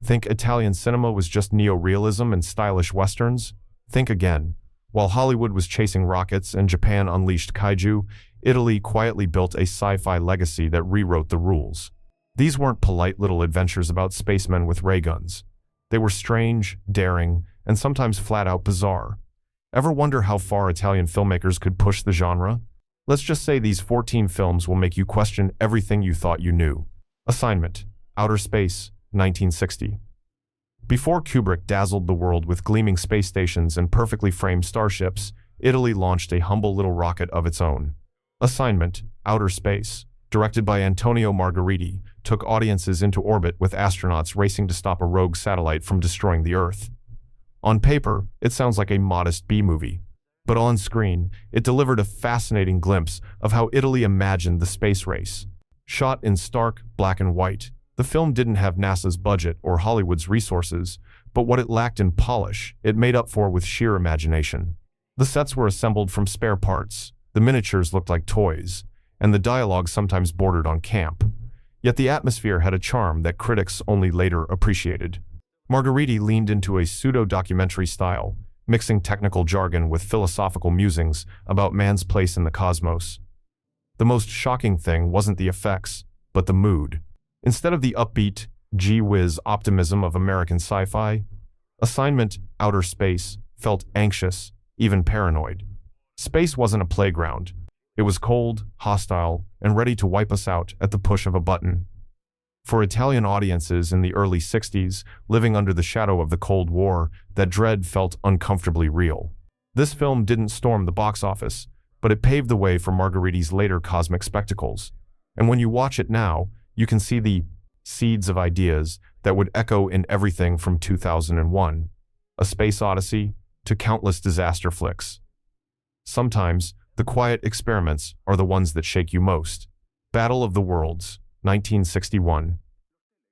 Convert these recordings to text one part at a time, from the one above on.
Think Italian cinema was just neo-realism and stylish westerns? Think again. While Hollywood was chasing rockets and Japan unleashed kaiju, Italy quietly built a sci-fi legacy that rewrote the rules. These weren't polite little adventures about spacemen with ray guns. They were strange, daring, and sometimes flat-out bizarre. Ever wonder how far Italian filmmakers could push the genre? Let's just say these 14 films will make you question everything you thought you knew. Assignment: Outer Space, 1960. Before Kubrick dazzled the world with gleaming space stations and perfectly framed starships, Italy launched a humble little rocket of its own. Assignment: Outer Space, directed by Antonio Margheriti, took audiences into orbit with astronauts racing to stop a rogue satellite from destroying the Earth. On paper, it sounds like a modest B-movie, but on screen, it delivered a fascinating glimpse of how Italy imagined the space race. Shot in stark black and white, the film didn't have NASA's budget or Hollywood's resources, but what it lacked in polish, it made up for with sheer imagination. The sets were assembled from spare parts, the miniatures looked like toys, and the dialogue sometimes bordered on camp. Yet the atmosphere had a charm that critics only later appreciated. Margheriti leaned into a pseudo-documentary style, mixing technical jargon with philosophical musings about man's place in the cosmos. The most shocking thing wasn't the effects, but the mood. Instead of the upbeat, gee-whiz optimism of American sci-fi, Assignment: Outer Space felt anxious, even paranoid. Space wasn't a playground. It was cold, hostile, and ready to wipe us out at the push of a button. For Italian audiences in the early 60s, living under the shadow of the Cold War, that dread felt uncomfortably real. This film didn't storm the box office, but it paved the way for Margheriti's later cosmic spectacles. And when you watch it now, you can see the seeds of ideas that would echo in everything from 2001, A Space Odyssey, to countless disaster flicks. Sometimes, the quiet experiments are the ones that shake you most. Battle of the Worlds, 1961.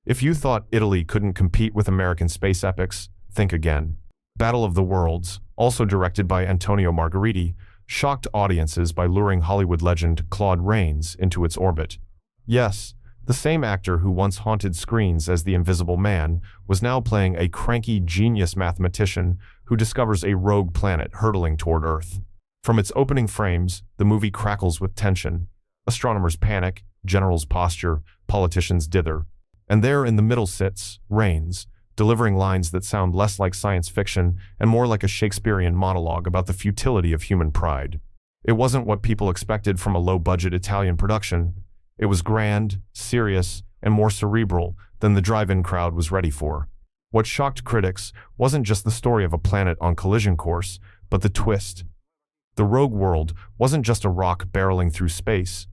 If you thought Italy couldn't compete with American space epics, think again. Battle of the Worlds, also directed by Antonio Margheriti, shocked audiences by luring Hollywood legend Claude Rains into its orbit. Yes, the same actor who once haunted screens as the Invisible Man was now playing a cranky genius mathematician who discovers a rogue planet hurtling toward Earth. From its opening frames, the movie crackles with tension. Astronomers panic, generals posture, politicians dither. And there in the middle sits Rains, delivering lines that sound less like science fiction and more like a Shakespearean monologue about the futility of human pride. It wasn't what people expected from a low-budget Italian production. It was grand, serious, and more cerebral than the drive-in crowd was ready for. What shocked critics wasn't just the story of a planet on collision course, but the twist. The rogue world wasn't just a rock barreling through space.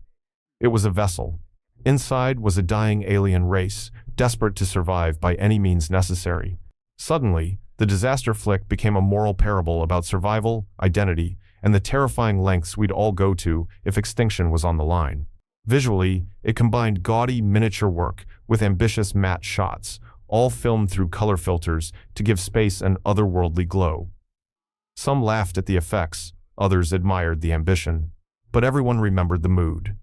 It was a vessel. Inside was a dying alien race, desperate to survive by any means necessary. Suddenly, the disaster flick became a moral parable about survival, identity, and the terrifying lengths we'd all go to if extinction was on the line. Visually, it combined gaudy miniature work with ambitious matte shots, all filmed through color filters to give space an otherworldly glow. Some laughed at the effects, others admired the ambition. But everyone remembered the mood.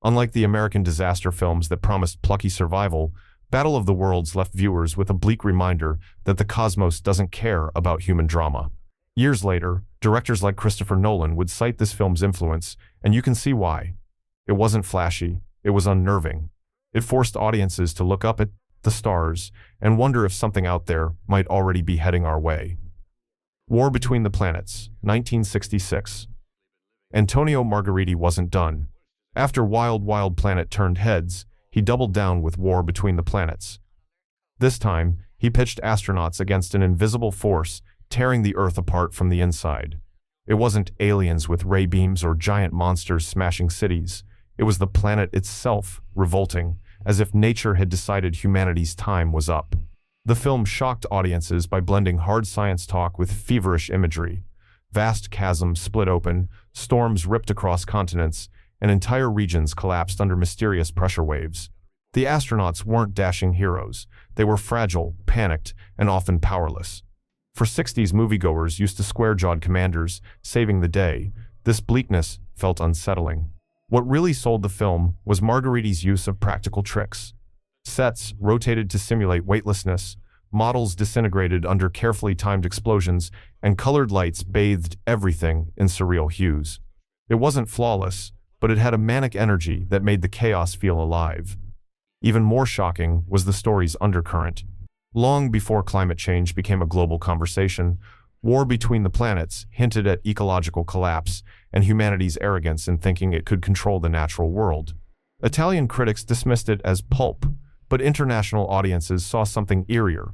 Unlike the American disaster films that promised plucky survival, Battle of the Worlds left viewers with a bleak reminder that the cosmos doesn't care about human drama. Years later, directors like Christopher Nolan would cite this film's influence, and you can see why. It wasn't flashy, it was unnerving. It forced audiences to look up at the stars and wonder if something out there might already be heading our way. War Between the Planets, 1966. Antonio Margheriti wasn't done. After Wild Wild Planet turned heads, he doubled down with War Between the Planets. This time, he pitched astronauts against an invisible force tearing the Earth apart from the inside. It wasn't aliens with ray beams or giant monsters smashing cities. It was the planet itself revolting, as if nature had decided humanity's time was up. The film shocked audiences by blending hard science talk with feverish imagery. Vast chasms split open, storms ripped across continents, and entire regions collapsed under mysterious pressure waves. The astronauts weren't dashing heroes. They were fragile, panicked, and often powerless. For 60s moviegoers used to square-jawed commanders saving the day, this bleakness felt unsettling. What really sold the film was Margheriti's use of practical tricks. Sets rotated to simulate weightlessness, models disintegrated under carefully timed explosions, and colored lights bathed everything in surreal hues. It wasn't flawless, but it had a manic energy that made the chaos feel alive. Even more shocking was the story's undercurrent. Long before climate change became a global conversation, war between the planets hinted at ecological collapse and humanity's arrogance in thinking it could control the natural world. Italian critics dismissed it as pulp, but international audiences saw something eerier: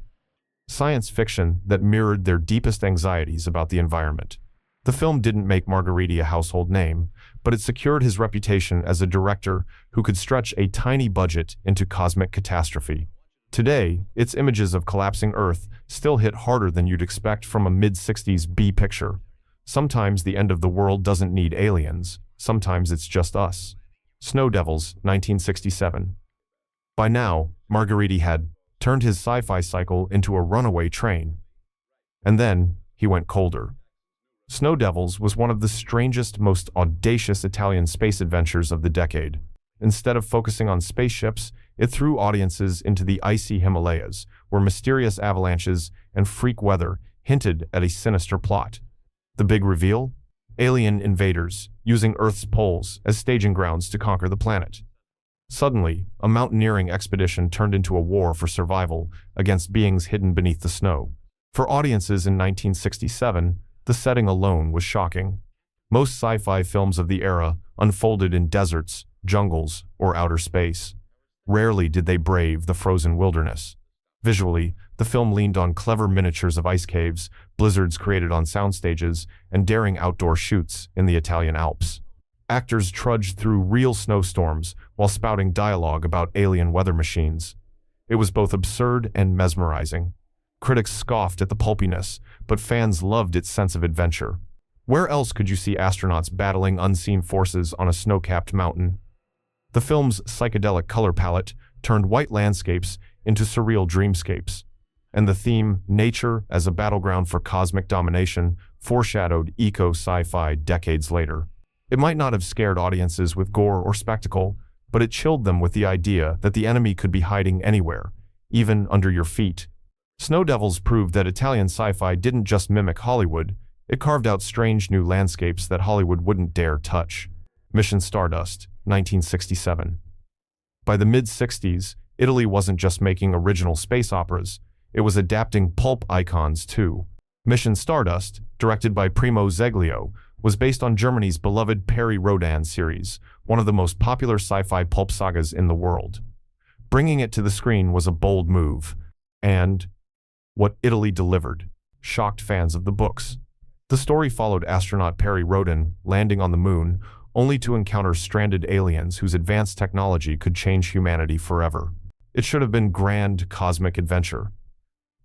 science fiction that mirrored their deepest anxieties about the environment. The film didn't make Margheriti a household name, but it secured his reputation as a director who could stretch a tiny budget into cosmic catastrophe. Today, its images of collapsing Earth still hit harder than you'd expect from a mid-60s B picture. Sometimes the end of the world doesn't need aliens. Sometimes it's just us. Snow Devils, 1967. By now, Margheriti had turned his sci-fi cycle into a runaway train. And then, he went colder. Snow Devils was one of the strangest, most audacious Italian space adventures of the decade. Instead of focusing on spaceships, it threw audiences into the icy Himalayas, where mysterious avalanches and freak weather hinted at a sinister plot. The big reveal? Alien invaders, using Earth's poles as staging grounds to conquer the planet. Suddenly, a mountaineering expedition turned into a war for survival against beings hidden beneath the snow. For audiences in 1967, the setting alone was shocking. Most sci-fi films of the era unfolded in deserts, jungles, or outer space. Rarely did they brave the frozen wilderness. Visually, the film leaned on clever miniatures of ice caves, blizzards created on soundstages, and daring outdoor shoots in the Italian Alps. Actors trudged through real snowstorms while spouting dialogue about alien weather machines. It was both absurd and mesmerizing. Critics scoffed at the pulpiness, but fans loved its sense of adventure. Where else could you see astronauts battling unseen forces on a snow-capped mountain? The film's psychedelic color palette turned white landscapes into surreal dreamscapes, and the theme, nature as a battleground for cosmic domination, foreshadowed eco-sci-fi decades later. It might not have scared audiences with gore or spectacle, but it chilled them with the idea that the enemy could be hiding anywhere, even under your feet. Snow Devils proved that Italian sci-fi didn't just mimic Hollywood, it carved out strange new landscapes that Hollywood wouldn't dare touch. Mission Stardust, 1967. By the mid-60s, Italy wasn't just making original space operas, it was adapting pulp icons too. Mission Stardust, directed by Primo Zeglio, was based on Germany's beloved Perry Rodan series, one of the most popular sci-fi pulp sagas in the world. Bringing it to the screen was a bold move, and what Italy delivered shocked fans of the books. The story followed astronaut Perry Rodan landing on the moon, only to encounter stranded aliens whose advanced technology could change humanity forever. It should have been grand cosmic adventure.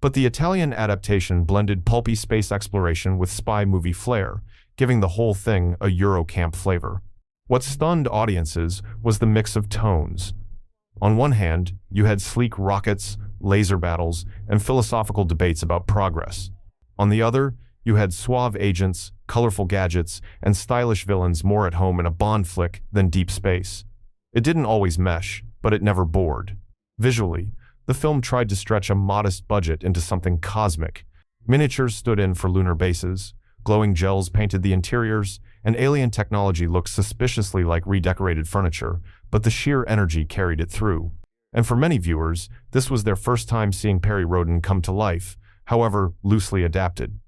But the Italian adaptation blended pulpy space exploration with spy movie flair, giving the whole thing a Eurocamp flavor. What stunned audiences was the mix of tones. On one hand, you had sleek rockets, laser battles, and philosophical debates about progress. On the other, you had suave agents, colorful gadgets, and stylish villains more at home in a Bond flick than deep space. It didn't always mesh, but it never bored. Visually, the film tried to stretch a modest budget into something cosmic. Miniatures stood in for lunar bases, glowing gels painted the interiors, and alien technology looked suspiciously like redecorated furniture, but the sheer energy carried it through. And for many viewers, this was their first time seeing Perry Rodan come to life, however loosely adapted.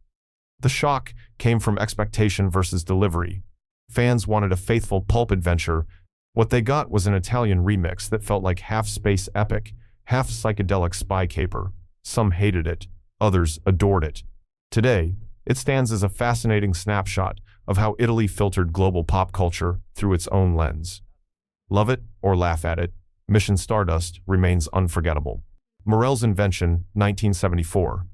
The shock came from expectation versus delivery. Fans wanted a faithful pulp adventure. What they got was an Italian remix that felt like half space epic, half psychedelic spy caper. Some hated it, others adored it. Today, it stands as a fascinating snapshot of how Italy filtered global pop culture through its own lens. Love it or laugh at it, Mission Stardust remains unforgettable. Morel's Invention, 1974.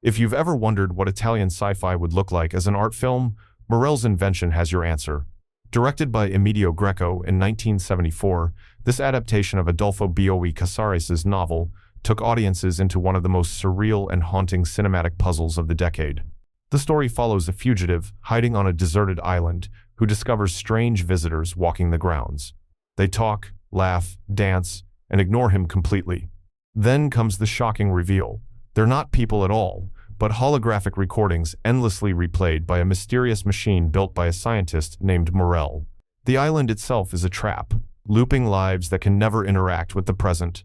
If you've ever wondered what Italian sci-fi would look like as an art film, Morel's Invention has your answer. Directed by Emilio Greco in 1974, this adaptation of Adolfo Bioy Casares' novel took audiences into one of the most surreal and haunting cinematic puzzles of the decade. The story follows a fugitive hiding on a deserted island who discovers strange visitors walking the grounds. They talk, laugh, dance, and ignore him completely. Then comes the shocking reveal. They're not people at all, but holographic recordings endlessly replayed by a mysterious machine built by a scientist named Morel. The island itself is a trap, looping lives that can never interact with the present.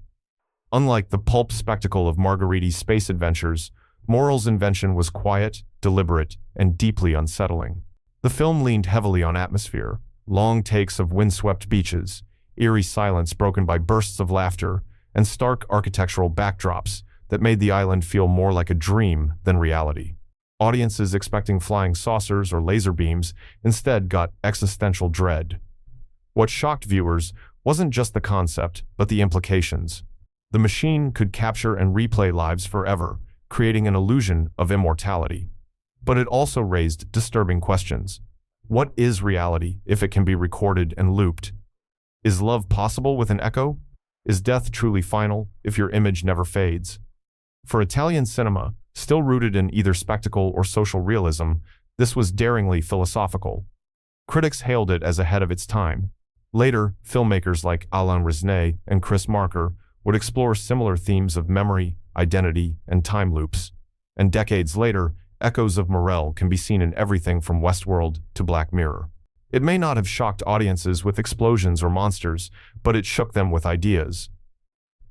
Unlike the pulp spectacle of Margariti's space adventures, Morel's invention was quiet, deliberate, and deeply unsettling. The film leaned heavily on atmosphere, long takes of windswept beaches, eerie silence broken by bursts of laughter, and stark architectural backdrops that made the island feel more like a dream than reality. Audiences expecting flying saucers or laser beams instead got existential dread. What shocked viewers wasn't just the concept, but the implications. The machine could capture and replay lives forever, creating an illusion of immortality. But it also raised disturbing questions. What is reality if it can be recorded and looped? Is love possible with an echo? Is death truly final if your image never fades? For Italian cinema, still rooted in either spectacle or social realism, this was daringly philosophical. Critics hailed it as ahead of its time. Later, filmmakers like Alain Resnais and Chris Marker would explore similar themes of memory, identity, and time loops. And decades later, echoes of Morel can be seen in everything from Westworld to Black Mirror. It may not have shocked audiences with explosions or monsters, but it shook them with ideas.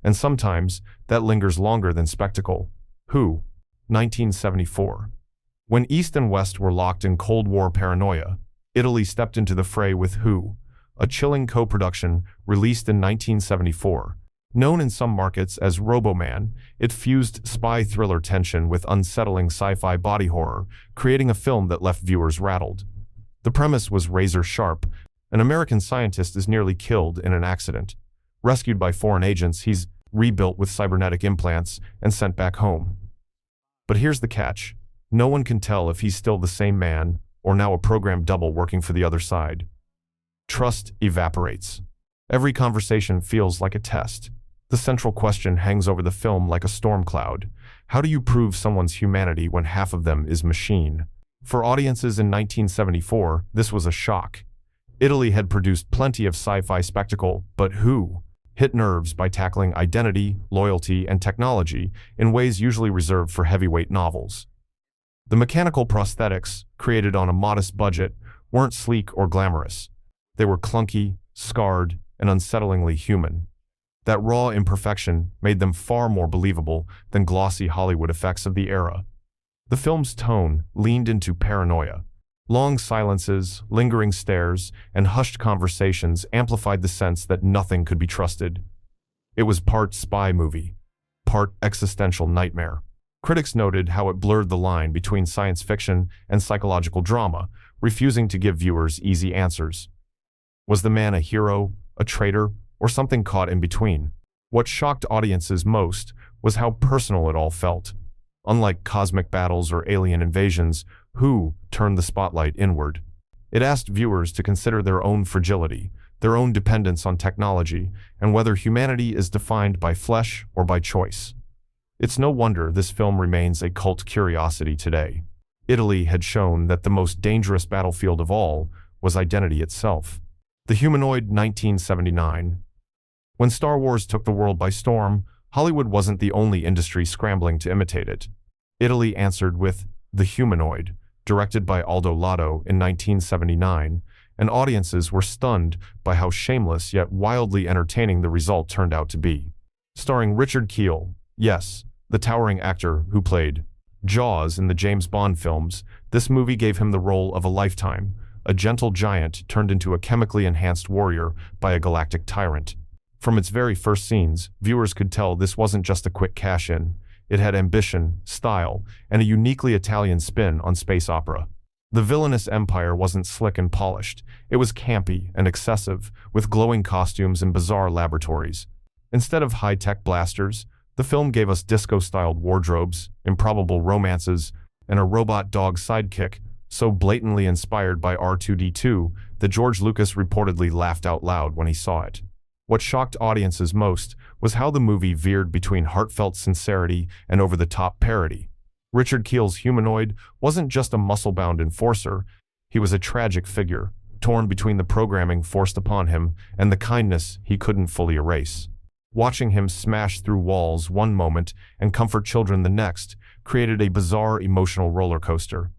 And sometimes, that lingers longer than spectacle. Who? 1974. When East and West were locked in Cold War paranoia, Italy stepped into the fray with Who, a chilling co-production released in 1974. Known in some markets as Roboman, it fused spy thriller tension with unsettling sci-fi body horror, creating a film that left viewers rattled. The premise was razor-sharp. An American scientist is nearly killed in an accident. Rescued by foreign agents, he's rebuilt with cybernetic implants and sent back home. But here's the catch. No one can tell if he's still the same man or now a programmed double working for the other side. Trust evaporates. Every conversation feels like a test. The central question hangs over the film like a storm cloud. How do you prove someone's humanity when half of them is machine? For audiences in 1974, this was a shock. Italy had produced plenty of sci-fi spectacle, but Who hit nerves by tackling identity, loyalty, and technology in ways usually reserved for heavyweight novels. The mechanical prosthetics, created on a modest budget, weren't sleek or glamorous. They were clunky, scarred, and unsettlingly human. That raw imperfection made them far more believable than glossy Hollywood effects of the era. The film's tone leaned into paranoia. Long silences, lingering stares, and hushed conversations amplified the sense that nothing could be trusted. It was part spy movie, part existential nightmare. Critics noted how it blurred the line between science fiction and psychological drama, refusing to give viewers easy answers. Was the man a hero, a traitor, or something caught in between? What shocked audiences most was how personal it all felt. Unlike cosmic battles or alien invasions, Who turned the spotlight inward. It asked viewers to consider their own fragility, their own dependence on technology, and whether humanity is defined by flesh or by choice. It's no wonder this film remains a cult curiosity today. Italy had shown that the most dangerous battlefield of all was identity itself. The Humanoid, 1979. When Star Wars took the world by storm, Hollywood wasn't the only industry scrambling to imitate it. Italy answered with The Humanoid, directed by Aldo Lado in 1979, and audiences were stunned by how shameless yet wildly entertaining the result turned out to be. Starring Richard Kiel, yes, the towering actor who played Jaws in the James Bond films, this movie gave him the role of a lifetime, a gentle giant turned into a chemically enhanced warrior by a galactic tyrant. From its very first scenes, viewers could tell this wasn't just a quick cash-in. It had ambition, style, and a uniquely Italian spin on space opera. The villainous empire wasn't slick and polished. It was campy and excessive, with glowing costumes and bizarre laboratories. Instead of high-tech blasters, the film gave us disco-styled wardrobes, improbable romances, and a robot dog sidekick so blatantly inspired by R2-D2 that George Lucas reportedly laughed out loud when he saw it. What shocked audiences most was how the movie veered between heartfelt sincerity and over-the-top parody. Richard Kiel's Humanoid wasn't just a muscle-bound enforcer, he was a tragic figure, torn between the programming forced upon him and the kindness he couldn't fully erase. Watching him smash through walls one moment and comfort children the next created a bizarre emotional roller coaster.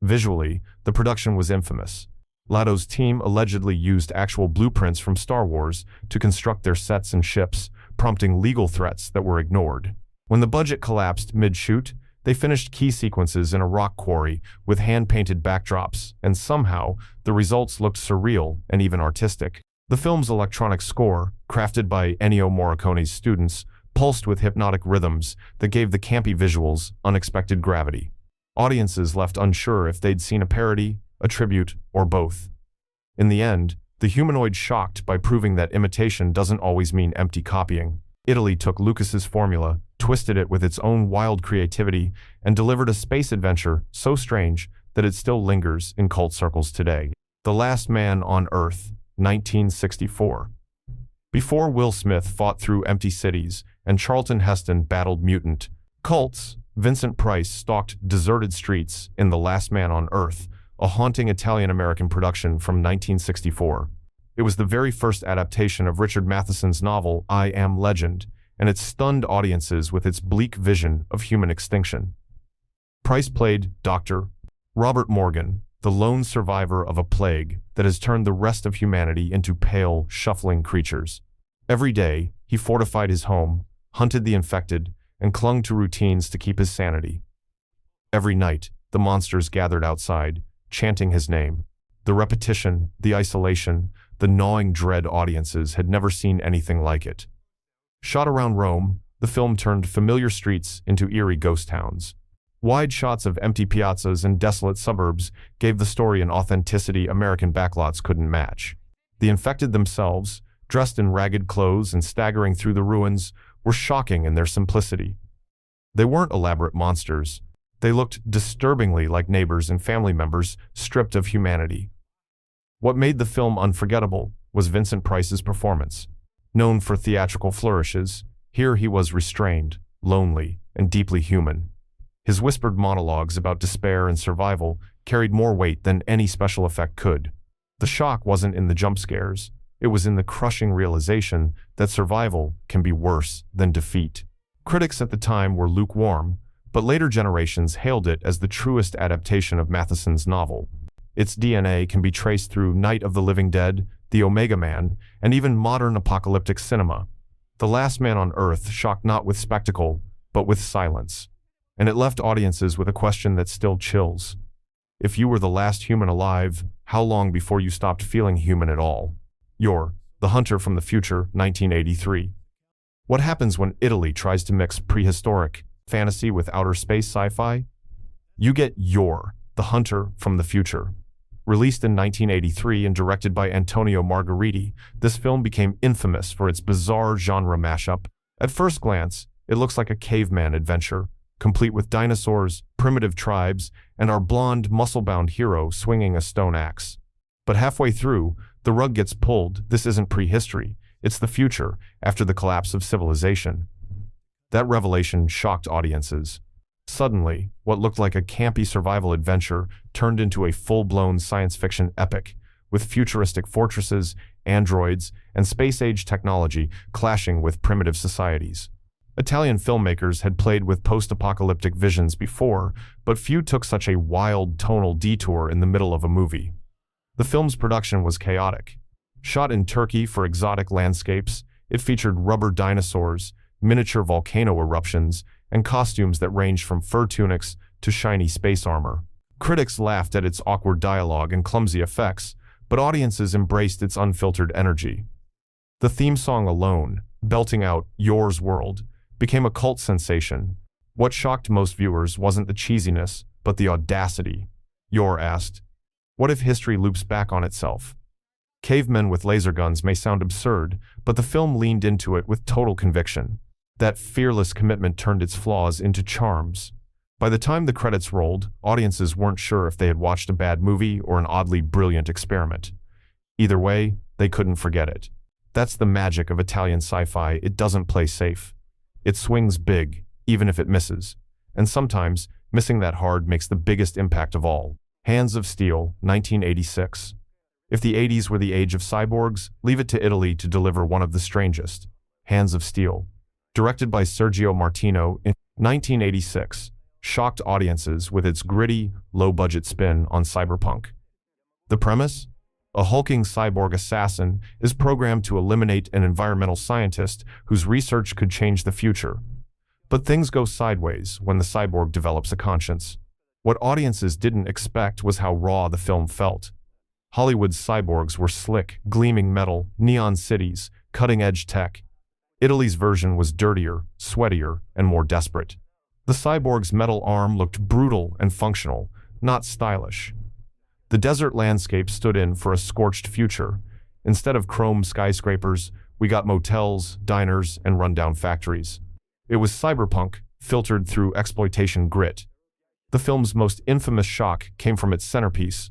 Visually, the production was infamous. Lato's team allegedly used actual blueprints from Star Wars to construct their sets and ships, prompting legal threats that were ignored. When the budget collapsed mid-shoot, they finished key sequences in a rock quarry with hand-painted backdrops, and somehow, the results looked surreal and even artistic. The film's electronic score, crafted by Ennio Morricone's students, pulsed with hypnotic rhythms that gave the campy visuals unexpected gravity. Audiences left unsure if they'd seen a parody, a tribute, or both. In the end, the Humanoid shocked by proving that imitation doesn't always mean empty copying. Italy took Lucas's formula, twisted it with its own wild creativity, and delivered a space adventure so strange that it still lingers in cult circles today. The Last Man on Earth, 1964. Before Will Smith fought through empty cities and Charlton Heston battled mutant cults, Vincent Price stalked deserted streets in The Last Man on Earth, a haunting Italian-American production from 1964. It was the very first adaptation of Richard Matheson's novel I Am Legend, and it stunned audiences with its bleak vision of human extinction. Price played Dr. Robert Morgan, the lone survivor of a plague that has turned the rest of humanity into pale, shuffling creatures. Every day, he fortified his home, hunted the infected, and clung to routines to keep his sanity. Every night, the monsters gathered outside, chanting his name. The repetition, the isolation, the gnawing dread audiences had never seen anything like it. Shot around Rome, the film turned familiar streets into eerie ghost towns. Wide shots of empty piazzas and desolate suburbs gave the story an authenticity American backlots couldn't match. The infected themselves, dressed in ragged clothes and staggering through the ruins, were shocking in their simplicity. They weren't elaborate monsters. They looked disturbingly like neighbors and family members stripped of humanity. What made the film unforgettable was Vincent Price's performance. Known for theatrical flourishes, here he was restrained, lonely, and deeply human. His whispered monologues about despair and survival carried more weight than any special effect could. The shock wasn't in the jump scares. It was in the crushing realization that survival can be worse than defeat. Critics at the time were lukewarm, but later generations hailed it as the truest adaptation of Matheson's novel. Its DNA can be traced through Night of the Living Dead, The Omega Man, and even modern apocalyptic cinema. The Last Man on Earth shocked not with spectacle, but with silence. And it left audiences with a question that still chills. If you were the last human alive, how long before you stopped feeling human at all? You're The Hunter from the Future, 1983. What happens when Italy tries to mix prehistoric fantasy with outer space sci-fi? You get You're The Hunter from the Future. Released in 1983 and directed by Antonio Margheriti, this film became infamous for its bizarre genre mashup. At first glance, it looks like a caveman adventure, complete with dinosaurs, primitive tribes, and our blonde, muscle-bound hero swinging a stone axe. But halfway through, the rug gets pulled. This isn't prehistory. It's the future, after the collapse of civilization. That revelation shocked audiences. Suddenly, what looked like a campy survival adventure turned into a full-blown science fiction epic, with futuristic fortresses, androids, and space-age technology clashing with primitive societies. Italian filmmakers had played with post-apocalyptic visions before, but few took such a wild tonal detour in the middle of a movie. The film's production was chaotic. Shot in Turkey for exotic landscapes, it featured rubber dinosaurs, miniature volcano eruptions, and costumes that ranged from fur tunics to shiny space armor. Critics laughed at its awkward dialogue and clumsy effects, but audiences embraced its unfiltered energy. The theme song alone, belting out Yours World, became a cult sensation. What shocked most viewers wasn't the cheesiness, but the audacity. Yor asked, "What if history loops back on itself?" Cavemen with laser guns may sound absurd, but the film leaned into it with total conviction. That fearless commitment turned its flaws into charms. By the time the credits rolled, audiences weren't sure if they had watched a bad movie or an oddly brilliant experiment. Either way, they couldn't forget it. That's the magic of Italian sci-fi. It doesn't play safe. It swings big, even if it misses. And sometimes, missing that hard makes the biggest impact of all. Hands of Steel, 1986. If the 80s were the age of cyborgs, leave it to Italy to deliver one of the strangest. Hands of Steel, directed by Sergio Martino in 1986, shocked audiences with its gritty, low-budget spin on cyberpunk. The premise? A hulking cyborg assassin is programmed to eliminate an environmental scientist whose research could change the future. But things go sideways when the cyborg develops a conscience. What audiences didn't expect was how raw the film felt. Hollywood's cyborgs were slick, gleaming metal, neon cities, cutting-edge tech. Italy's version was dirtier, sweatier, and more desperate. The cyborg's metal arm looked brutal and functional, not stylish. The desert landscape stood in for a scorched future. Instead of chrome skyscrapers, we got motels, diners, and rundown factories. It was cyberpunk, filtered through exploitation grit. The film's most infamous shock came from its centerpiece: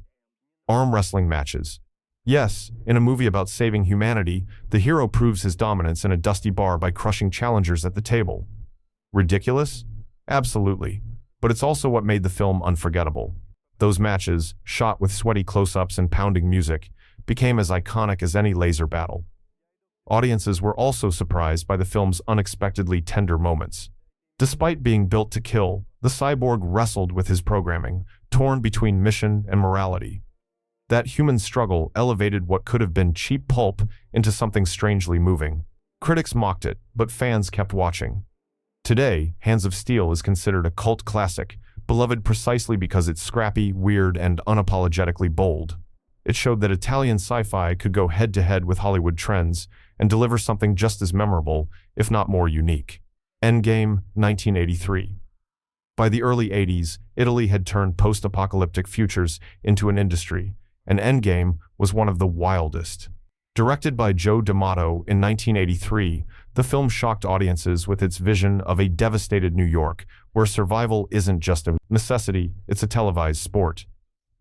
arm wrestling matches. Yes, in a movie about saving humanity, the hero proves his dominance in a dusty bar by crushing challengers at the table. Ridiculous? Absolutely. But it's also what made the film unforgettable. Those matches, shot with sweaty close-ups and pounding music, became as iconic as any laser battle. Audiences were also surprised by the film's unexpectedly tender moments. Despite being built to kill, the cyborg wrestled with his programming, torn between mission and morality. That human struggle elevated what could have been cheap pulp into something strangely moving. Critics mocked it, but fans kept watching. Today, Hands of Steel is considered a cult classic, beloved precisely because it's scrappy, weird, and unapologetically bold. It showed that Italian sci-fi could go head-to-head with Hollywood trends and deliver something just as memorable, if not more unique. Endgame, 1983. By the early 80s, Italy had turned post-apocalyptic futures into an industry, and Endgame was one of the wildest. Directed by Joe D'Amato in 1983, the film shocked audiences with its vision of a devastated New York, where survival isn't just a necessity, it's a televised sport.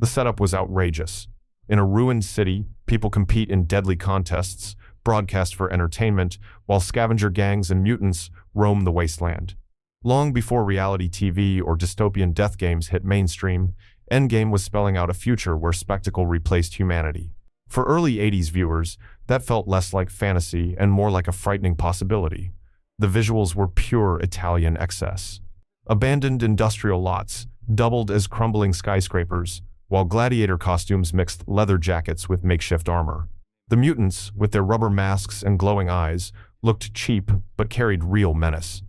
The setup was outrageous. In a ruined city, people compete in deadly contests, broadcast for entertainment, while scavenger gangs and mutants roam the wasteland. Long before reality TV or dystopian death games hit mainstream, Endgame was spelling out a future where spectacle replaced humanity. For early 80s viewers, that felt less like fantasy and more like a frightening possibility. The visuals were pure Italian excess. Abandoned industrial lots doubled as crumbling skyscrapers, while gladiator costumes mixed leather jackets with makeshift armor. The mutants, with their rubber masks and glowing eyes, looked cheap but carried real menace.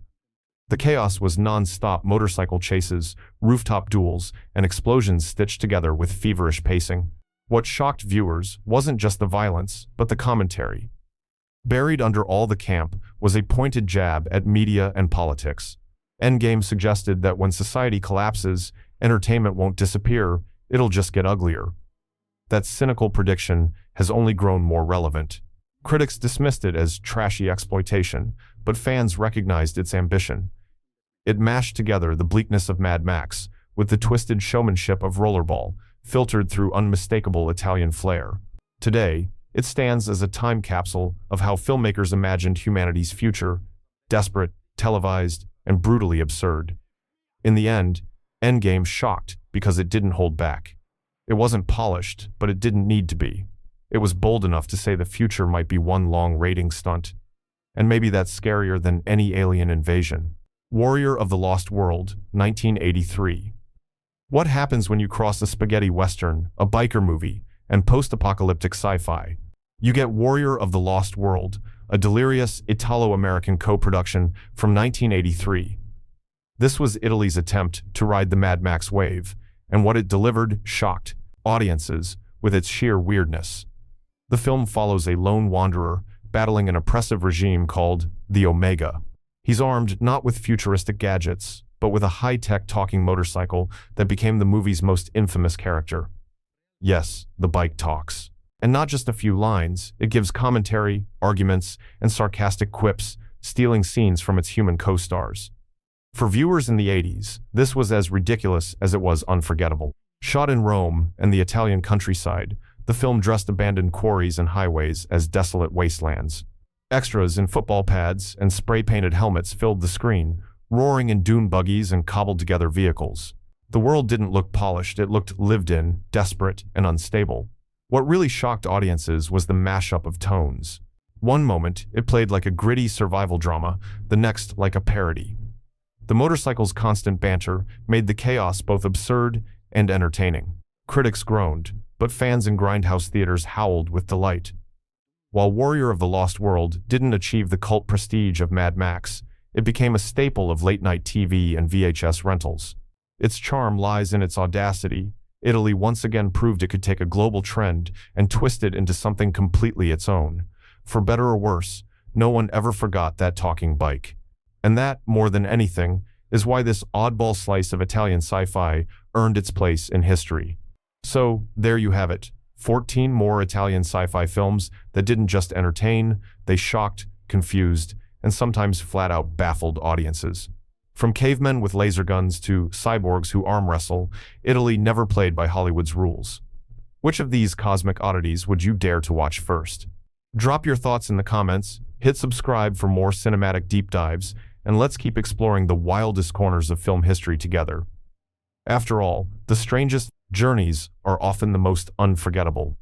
The chaos was non-stop motorcycle chases, rooftop duels, and explosions stitched together with feverish pacing. What shocked viewers wasn't just the violence, but the commentary. Buried under all the camp was a pointed jab at media and politics. Endgame suggested that when society collapses, entertainment won't disappear, it'll just get uglier. That cynical prediction has only grown more relevant. Critics dismissed it as trashy exploitation, but fans recognized its ambition. It mashed together the bleakness of Mad Max with the twisted showmanship of Rollerball, filtered through unmistakable Italian flair. Today, it stands as a time capsule of how filmmakers imagined humanity's future: desperate, televised, and brutally absurd. In the end, Endgame shocked because it didn't hold back. It wasn't polished, but it didn't need to be. It was bold enough to say the future might be one long rating stunt. And maybe that's scarier than any alien invasion. Warrior of the Lost World, 1983. What happens when you cross a spaghetti western, a biker movie, and post-apocalyptic sci-fi? You get Warrior of the Lost World, a delirious Italo-American co-production from 1983. This was Italy's attempt to ride the Mad Max wave, and what it delivered shocked audiences with its sheer weirdness. The film follows a lone wanderer battling an oppressive regime called the Omega. He's armed not with futuristic gadgets, but with a high-tech talking motorcycle that became the movie's most infamous character. Yes, the bike talks. And not just a few lines, it gives commentary, arguments, and sarcastic quips, stealing scenes from its human co-stars. For viewers in the 80s, this was as ridiculous as it was unforgettable. Shot in Rome and the Italian countryside, the film dressed abandoned quarries and highways as desolate wastelands. Extras in football pads and spray-painted helmets filled the screen, roaring in dune buggies and cobbled-together vehicles. The world didn't look polished, it looked lived in, desperate, and unstable. What really shocked audiences was the mashup of tones. One moment, it played like a gritty survival drama, the next like a parody. The motorcycle's constant banter made the chaos both absurd and entertaining. Critics groaned, but fans in grindhouse theaters howled with delight. While Warrior of the Lost World didn't achieve the cult prestige of Mad Max, it became a staple of late-night TV and VHS rentals. Its charm lies in its audacity. Italy once again proved it could take a global trend and twist it into something completely its own. For better or worse, no one ever forgot that talking bike. And that, more than anything, is why this oddball slice of Italian sci-fi earned its place in history. So, there you have it. 14 more Italian sci-fi films that didn't just entertain, they shocked, confused, and sometimes flat-out baffled audiences. From cavemen with laser guns to cyborgs who arm wrestle, Italy never played by Hollywood's rules. Which of these cosmic oddities would you dare to watch first? Drop your thoughts in the comments, hit subscribe for more cinematic deep dives, and let's keep exploring the wildest corners of film history together. After all, the strangest journeys are often the most unforgettable.